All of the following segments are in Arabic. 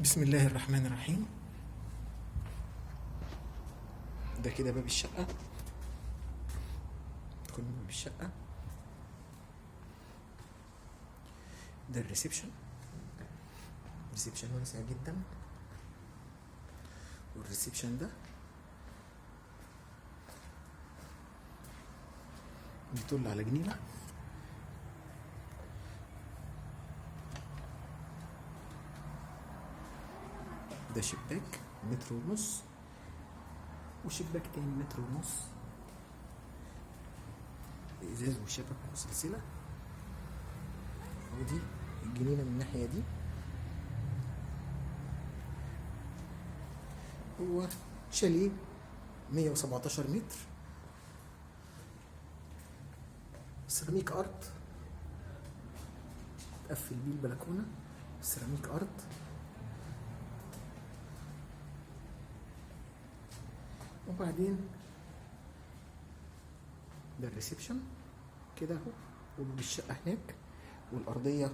بسم الله الرحمن الرحيم. ده كده باب الشقة. ندخل من باب الشقة. ده الريسبشن واسع جدا، والريسبشن ده بيطل على جنينة. ده شباك متر ونص، وشباك تاني متر ونص، ازاز وشبك وسلسلة. ودي الجنينة من الناحية دي. هو شاليه 117 متر، سيراميك ارض، تقفل بيه البلكونة، سيراميك ارض. وبعدين ده الريسبشن كده اهو، وباب الشقة هناك، والأرضية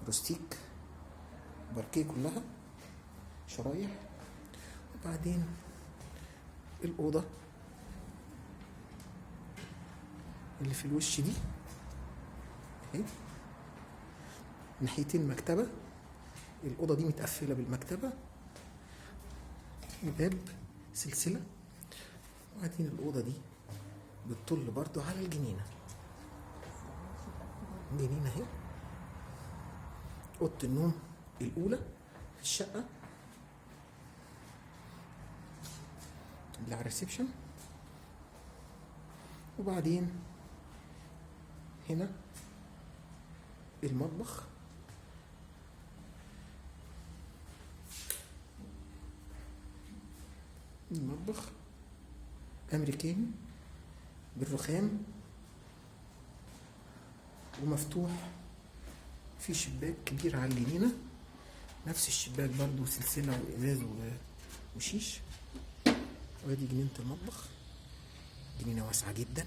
روستيك باركيه كلها شرايح. وبعدين الأوضة اللي في الوش دي اهي، ناحيتين مكتبة. الأوضة دي متقفلة بالمكتبة، باب سلسلة. وبعدين الأوضة دي بتطل برضو على الجنينة. جنينة اهي. أوضة النوم الأولى في الشقة اللي على الريسبشن. وبعدين هنا المطبخ، المطبخ أمريكاني بالرخام ومفتوح، في شباك كبير على الجنينة، نفس الشباك برضو سلسلة وإزاز وشيش. وادي جنينة المطبخ، جنينة واسعة جدا.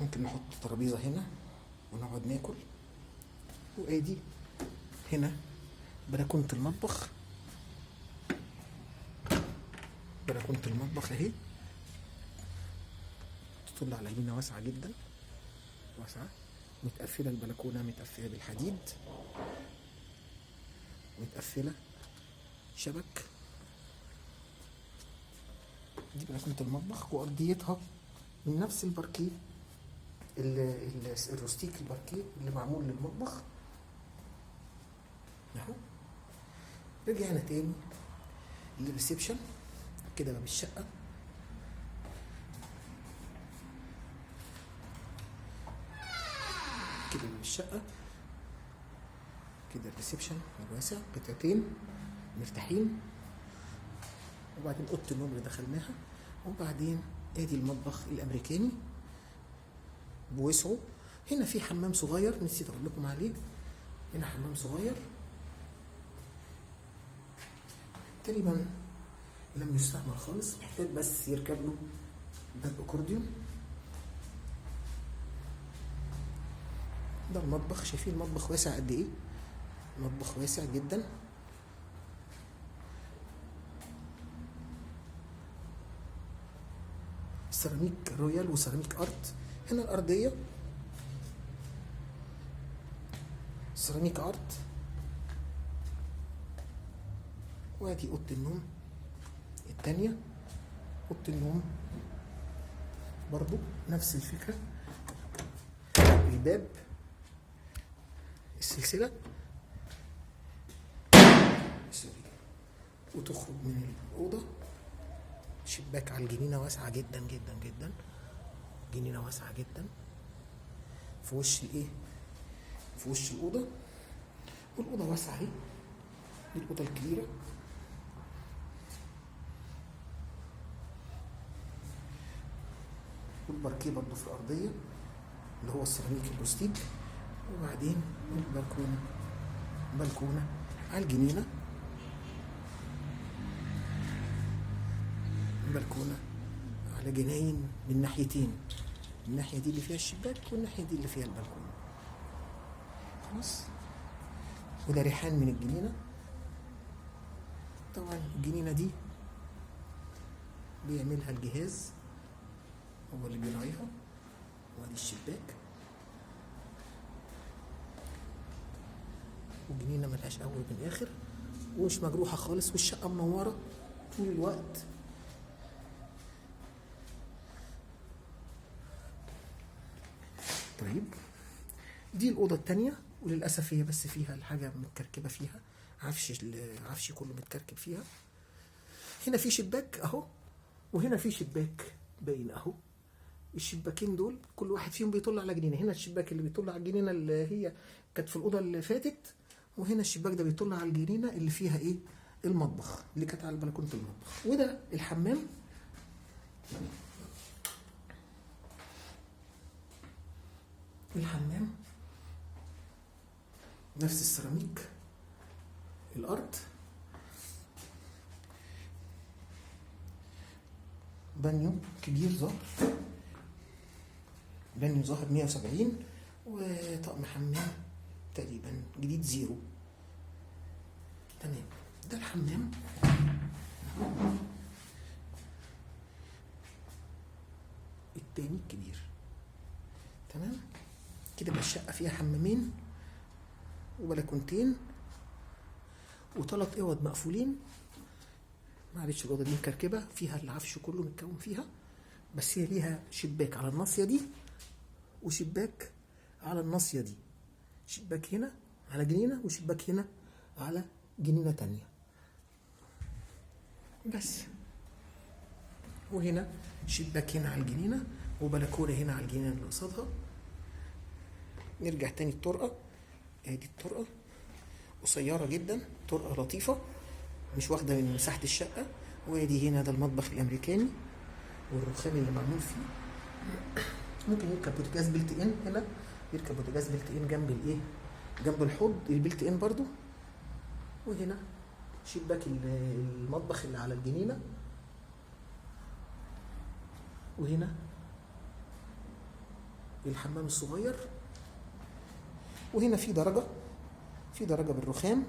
ممكن نحط ترابيزة هنا ونقعد ناكل. وادي هنا بلكونة المطبخ، بلكونة المطبخ اهي، تطل على جنينة واسعة جدا، واسعة، متقفلة البلكونة، متقفلة بالحديد، متقفلة شبك. دي بلكونة المطبخ، وأرضيتها من نفس الباركيه الروستيك، الباركيه اللي معمول للمطبخ اهو. رجعنا تاني للريسبشن كده باب الشقة. كده باب الشقة، كده الريسبشن الواسع، قطعتين مرتاحين. وبعدين اوضه النوم اللي دخلناها. وبعدين ادي المطبخ الامريكاني بوسعه. هنا في حمام صغير نسيت اقول لكم عليه، هنا حمام صغير تقريبا لم يستعمل خالص، محتاج بس يركب له باب اكورديون. ده المطبخ، شايفين المطبخ واسع قد ايه؟ مطبخ واسع جدا. سيراميك رويال وسيراميك ارت. هنا الارضيه سيراميك ارت. وادي اوضه النوم التانية. اوضه النوم برضو نفس الفكره، الباب، السلسله، وتخرج من الاوضه. شباك على الجنينة واسعة جدا جدا جدا، جنينة واسعة جدا في وش الايه، في وش الأوضة. والأوضة واسعة اهي، دي الأوضة الكبيرة. والباركيه برضو في الأرضية اللي هو السيراميك البروستيك. وبعدين البلكونة، بلكونة على الجنينة، بلكونة على جناين من ناحيتين، الناحية دي اللي فيها الشباك والناحية دي اللي فيها البلكونة. خلاص وده ريحان من الجنينة. طبعا الجنينة دي بيعملها الجهاز، هو اللي بيراعيها. وادي الشباك، والجنينة ملهاش أول من آخر، ومش مجروحة خالص، والشقة منورة طول الوقت. طيب دي الأوضة التانية، وللأسف هي بس فيها الحاجة متكركبة فيها، عفش كله متكركب فيها. هنا في شباك أهو، وهنا في شباك باين أهو. الشباكين دول كل واحد فيهم بيطل على جنينة. هنا الشباك اللي بيطل على الجنينة اللي هي كانت في الأوضة اللي فاتت، وهنا الشباك ده بيطل على الجنينة اللي فيها إيه؟ المطبخ، اللي كانت على بلكونة المطبخ. وده الحمام. الحمام نفس السيراميك، الأرض، بانيو كبير ظهر، بانيو ظهر 170، وطقم حمام تقريبا جديد 0. تمام، ده الحمام. التاني الكبير. تمام كده بقى الشقة فيها حمامين وبلكونتين وثلاث اوض مقفولين. معلش الأوضة دي مكركبة فيها، العفش كله متكون فيها، بس هي ليها شباك على الناصية دي وشباك على الناصية دي، شباك هنا على جنينة وشباك هنا على جنينة تانية بس. وهنا شباك هنا على الجنينة وبلكونة هنا على الجنينة اللي قصادها. نرجع تاني الطرقة، ادي الطرقة قصيرة جدا، طرقة لطيفة مش واخدة من مساحة الشقة. وادي هنا ده المطبخ الأمريكاني والرخام اللي معمول فيه. ممكن يركب بوتاجاز بلت ان، هنا يركب بوتاجاز بلت ان جنب الايه، جنب الحوض البلت ان برضو. وهنا شباك المطبخ اللي على الجنينة، وهنا الحمام الصغير. وهنا في درجة بالرخام،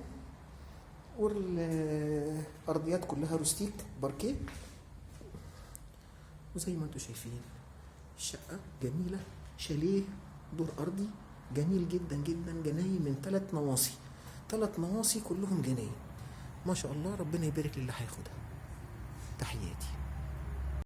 والأرضيات كلها روستيك باركيه. وزي ما انتم شايفين الشقة جميلة، شاليه دور أرضي جميل جدا جدا، جناين من 3 نواصي كلهم جناين ما شاء الله. ربنا يبارك للي هياخدها. تحياتي.